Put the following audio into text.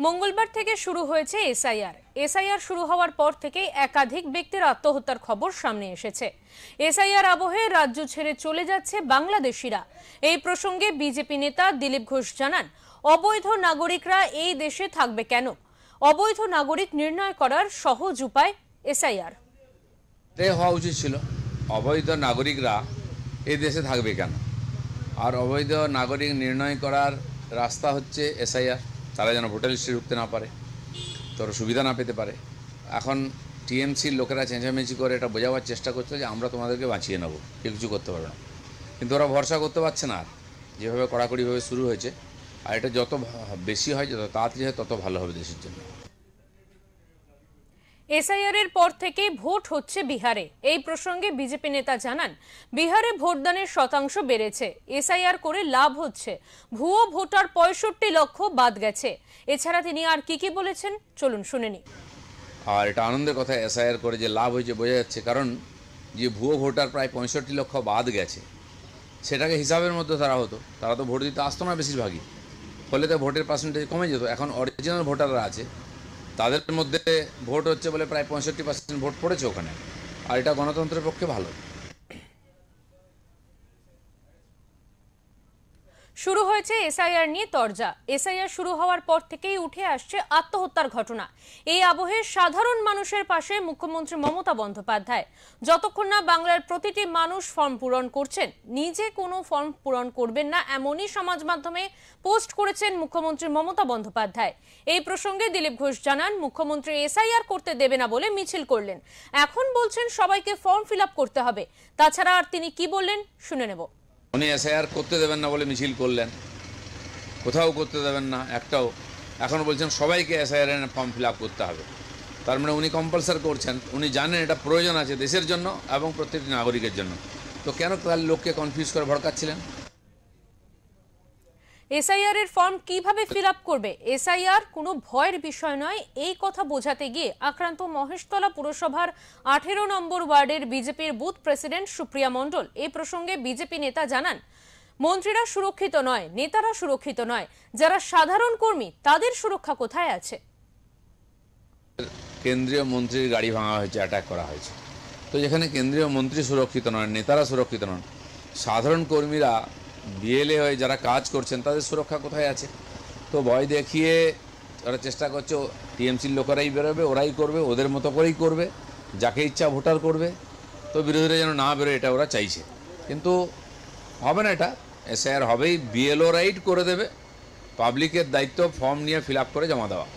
মঙ্গলবার থেকে শুরু হয়েছে এসআইআর শুরু হওয়ার পর থেকে একাধিক ব্যক্তির আত্মহত্যার খবর সামনে এসেছে। এসআইআর আবহে রাজ্য ছেড়ে চলে যাচ্ছে বাংলাদেশিরা। এই প্রসঙ্গে বিজেপি নেতা দিলীপ ঘোষ জানান, অবৈধ নাগরিকরা এই দেশে থাকবে কেন? অবৈধ নাগরিক নির্ণয় করার সহজ উপায় এসআইআর। হওয়া উচিত ছিল, অবৈধ নাগরিকরা এই দেশে থাকবে কেন, আর অবৈধ নাগরিক নির্ণয় করার রাস্তা হচ্ছে এসআইআর। তারা যেন ভোটার লিস্টে ঢুকতে না পারে, তারা সুবিধা না পেতে পারে। এখন টিএমসির লোকেরা চেঁচামেচি করে এটা বোঝাবার চেষ্টা করছে যে আমরা তোমাদেরকে বাঁচিয়ে নেবো, কেউ কিছু করতে পারবে না। কিন্তু ওরা ভরসা করতে পারছে না, আর যেভাবে কড়াকড়িভাবে শুরু হয়েছে। আর এটা যত বেশি হয়, যত তাড়াতাড়ি হয়, তত ভালো হবে দেশের জন্য। এসআইআর এর পর থেকে ভোট হচ্ছে বিহারে। এই প্রসঙ্গে বিজেপি নেতা জানান, বিহারে ভোটদানের শতাংশ বেড়েছে, এসআইআর করে লাভ হচ্ছে, ভুয়ো ভোটার 65 লক্ষ বাদ গেছে। এছাড়া তিনি আর কি বলেছেন চলুন শুনে নি। আর এটা আনন্দের কথা, এসআইআর করে যে লাভ হয়েছে বোঝা যাচ্ছে, কারণ যে ভুয়ো ভোটার প্রায় 65 লক্ষ বাদ গেছে, সেটাকে হিসাবের মধ্যে তারা হতো, তারা তো ভোট দিতে আসতো না বেশিরভাগই, ফলে তো ভোটের পার্সেন্টেজ কমে যেত। এখন অরিজিনাল ভোটাররা আছে, তাদের মধ্যে ভোট হচ্ছে বলে প্রায় 65% ভোট পড়েছে ওখানে, আর এটা গণতন্ত্রের পক্ষে ভালো। শুরু হয়েছে এসআইআর নিয়ে তরজা। এসআইআর শুরু হওয়ার পর থেকেই উঠে আসছে আত্মহত্যার ঘটনা। এই আবহে সাধারণ মানুষের পাশে মুখ্যমন্ত্রী মমতা বন্দ্যোপাধ্যায়। যতক্ষণ না বাংলার প্রতিটি মানুষ ফর্ম পূরণ করছেন, নিজে কোনো ফর্ম পূরণ করবেন না, এমনই সমাজ মাধ্যমে পোস্ট করেছেন মুখ্যমন্ত্রী মমতা বন্দ্যোপাধ্যায়। এই প্রসঙ্গে দিলীপ ঘোষ জানান, মুখ্যমন্ত্রী এসআইআর করতে দেবে না বলে মিছিল করলেন, এখন বলছেন সবাইকে ফর্ম ফিল আপ করতে হবে। তাছাড়া আর তিনি কি বললেন শুনে নেব। উনি এসআইআর করতে দেবেন না বলে মিছিল করলেন, কোথাও করতে দেবেন না একটাও। এখন বলছেন সবাইকে এসআইআর এর ফর্ম ফিল আপ করতে হবে। তার মানে উনি কম্পালসারি করছেন, উনি জানেন এটা প্রয়োজন আছে দেশের জন্য এবং প্রত্যেকটি নাগরিকের জন্য। তো কেন তাহলে লোককে কনফিউজ করে ভড়কাচ্ছিলেন? এসআইআর এর ফর্ম কিভাবে ফিল আপ করবে? এসআইআর কোনো ভয়ের বিষয় নয়, এই কথা বোঝাতে গিয়ে আক্রান্ত মহেশতলা পুরসভার 18 নম্বর ওয়ার্ডের বিজেপির বুথ প্রেসিডেন্ট সুপ্রিয়া মণ্ডল। এই প্রসঙ্গে বিজেপি নেতা জানান, মন্ত্রীরা সুরক্ষিত নয়, নেতারা সুরক্ষিত নয়, যারা সাধারণ কর্মী তাদের সুরক্ষা কোথায় আছে? কেন্দ্রীয় মন্ত্রীর গাড়ি ভাঙা হয়েছে, অ্যাটাক করা হয়েছে। তো যেখানে কেন্দ্রীয় মন্ত্রী সুরক্ষিত নয়, নেতারা সুরক্ষিত নন, সাধারণ কর্মীরা বিএলএ হয়ে যারা কাজ করছেন তাদের সুরক্ষা কোথায় আছে? তো ভয় দেখিয়ে ওরা চেষ্টা করছে, টিএমসির লোকেরাই বেরোবে, ওরাই করবে, ওদের মতো করেই করবে, যাকে ইচ্ছা ভোটার করবে। তো বিরোধীরা যেন না বেরোয় এটা ওরা চাইছে, কিন্তু হবে না। এটা এসআইআর হবেই, বিএলও রাইট করে দেবে, পাবলিকের দায়িত্ব ফর্ম নিয়ে ফিল আপ করে জমা দেওয়া।